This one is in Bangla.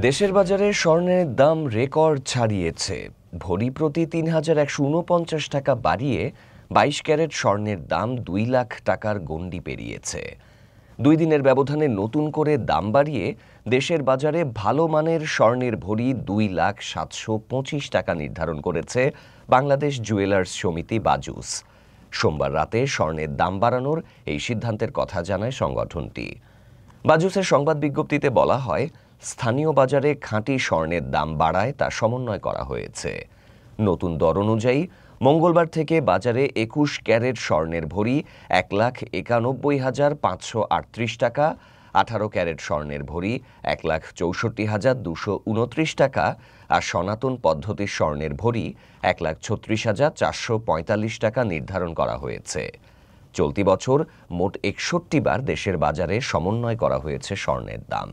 দেশের বাজারে স্বর্ণের দাম রেকর্ড ছাড়িয়েছে। ভরি প্রতি ৩,১৪৯ টাকা বাড়িয়ে ২২ ক্যারেট স্বর্ণের দাম ২ লাখ টাকার গণ্ডি পেরিয়েছে। ২ দিনের ব্যবধানে নতুন করে দাম বাড়িয়ে দেশের বাজারে ভালো মানের স্বর্ণের ভরি ২,৭২৫ টাকা নির্ধারণ করেছে বাংলাদেশ জুয়েলার্স সমিতি বাজুস। সোমবার রাতে স্বর্ণের দাম বাড়ানোর এই সিদ্ধান্তের কথা জানায় সংগঠনটি। বাজুসের সংবাদ বিজ্ঞপ্তিতে বলা হয়, স্থানীয় বাজারে খাঁটি স্বর্ণের দাম বাড়ায় তা সমন্বয় করা হয়েছে। নতুন দর অনুযায়ী মঙ্গলবার থেকে বাজারে ২১ ক্যারেট স্বর্ণের ভরি ১,৯১,৫৩৮ টাকা, ১৮ ক্যারেট স্বর্ণের ভরি ১,৬৪,২২৯ টাকা আর সনাতন পদ্ধতির স্বর্ণের ভরি ১,৩৬,৪৪৫ টাকা নির্ধারণ করা হয়েছে। চলতি বছর মোট ৬১ বার দেশের বাজারে সমন্বয় করা হয়েছে স্বর্ণের দাম।